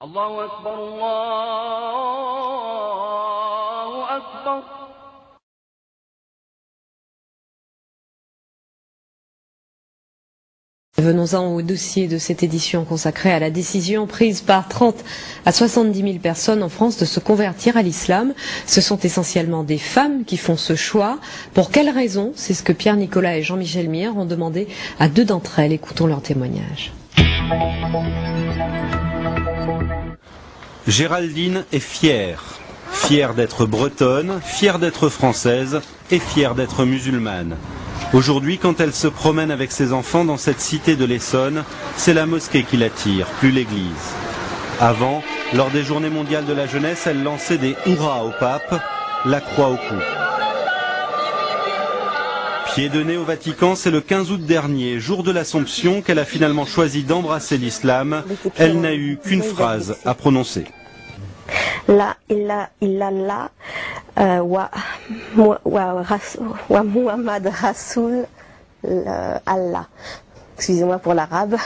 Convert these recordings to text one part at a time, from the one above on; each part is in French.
Allahu Akbar, Allahu Akbar. Venons-en au dossier de cette édition consacrée à la décision prise par 30 à 70 000 personnes en France de se convertir à l'islam. Ce sont essentiellement des femmes qui font ce choix. Pour quelles raisons? C'est ce que Pierre Nicolas et Jean-Michel Mier ont demandé à deux d'entre elles. Écoutons leur témoignage. Géraldine est fière. Fière d'être bretonne, fière d'être française et fière d'être musulmane. Aujourd'hui, quand elle se promène avec ses enfants dans cette cité de l'Essonne, c'est la mosquée qui l'attire, plus l'église. Avant, lors des journées mondiales de la jeunesse, elle lançait des hurrahs au pape, la croix au cou. Pied de nez au Vatican, c'est le 15 août dernier, jour de l'Assomption, qu'elle a finalement choisi d'embrasser l'islam. Elle n'a eu qu'une phrase à prononcer. La ilaha illallah wa Muhammad Rasoul Allah. Excusez-moi pour l'arabe,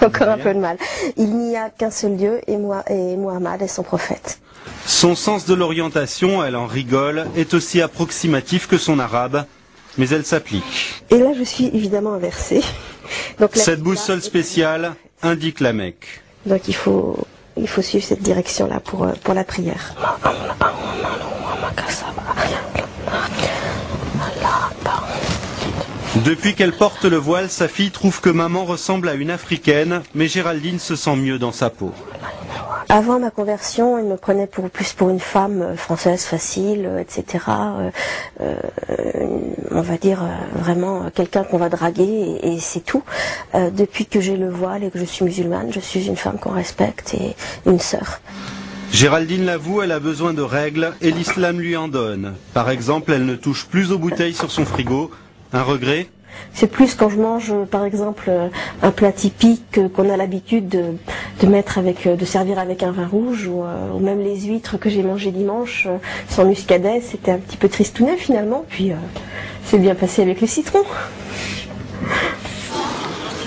encore un peu de mal. Il n'y a qu'un seul Dieu et Muhammad est son prophète. Son sens de l'orientation, elle en rigole, est aussi approximatif que son arabe, mais elle s'applique. Et là je suis évidemment inversée. Donc, cette boussole spéciale indique la Mecque. Donc il faut suivre cette direction-là pour la prière. Depuis qu'elle porte le voile, sa fille trouve que maman ressemble à une africaine, mais Géraldine se sent mieux dans sa peau. Avant ma conversion, il me prenait plus pour une femme française facile, etc. On va dire vraiment quelqu'un qu'on va draguer et c'est tout. Depuis que j'ai le voile et que je suis musulmane, je suis une femme qu'on respecte et une sœur. Géraldine l'avoue, elle a besoin de règles et l'islam lui en donne. Par exemple, elle ne touche plus aux bouteilles sur son frigo. Un regret ? C'est plus quand je mange, par exemple, un plat typique qu'on a l'habitude de servir avec un vin rouge, ou même les huîtres que j'ai mangées dimanche sans muscadet, c'était un petit peu tristounet finalement, puis c'est bien passé avec le citron.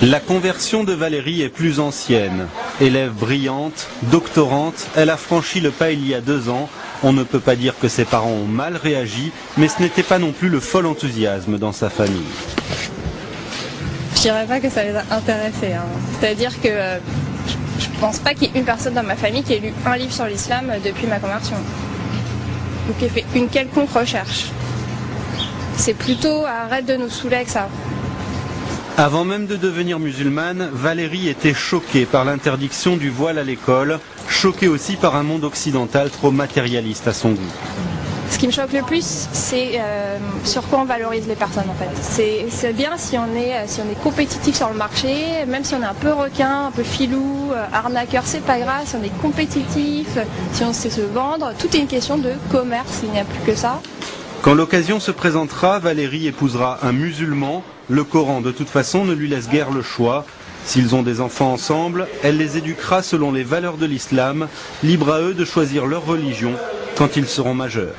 La conversion de Valérie est plus ancienne. Élève brillante, doctorante, elle a franchi le pas il y a 2 ans. On ne peut pas dire que ses parents ont mal réagi, mais ce n'était pas non plus le fol enthousiasme dans sa famille. Je dirais pas que ça les a intéressés. C'est-à-dire que je pense pas qu'il y ait une personne dans ma famille qui ait lu un livre sur l'islam depuis ma conversion. Ou qui ait fait une quelconque recherche. C'est plutôt arrête de nous saouler avec ça. Avant même de devenir musulmane, Valérie était choquée par l'interdiction du voile à l'école, choquée aussi par un monde occidental trop matérialiste à son goût. Ce qui me choque le plus, c'est sur quoi on valorise les personnes en fait. C'est bien si on est compétitif sur le marché, même si on est un peu requin, un peu filou, arnaqueur, c'est pas grave, si on est compétitif, si on sait se vendre, tout est une question de commerce, il n'y a plus que ça. Quand l'occasion se présentera, Valérie épousera un musulman. Le Coran, de toute façon, ne lui laisse guère le choix. S'ils ont des enfants ensemble, elle les éduquera selon les valeurs de l'islam, libre à eux de choisir leur religion quand ils seront majeurs.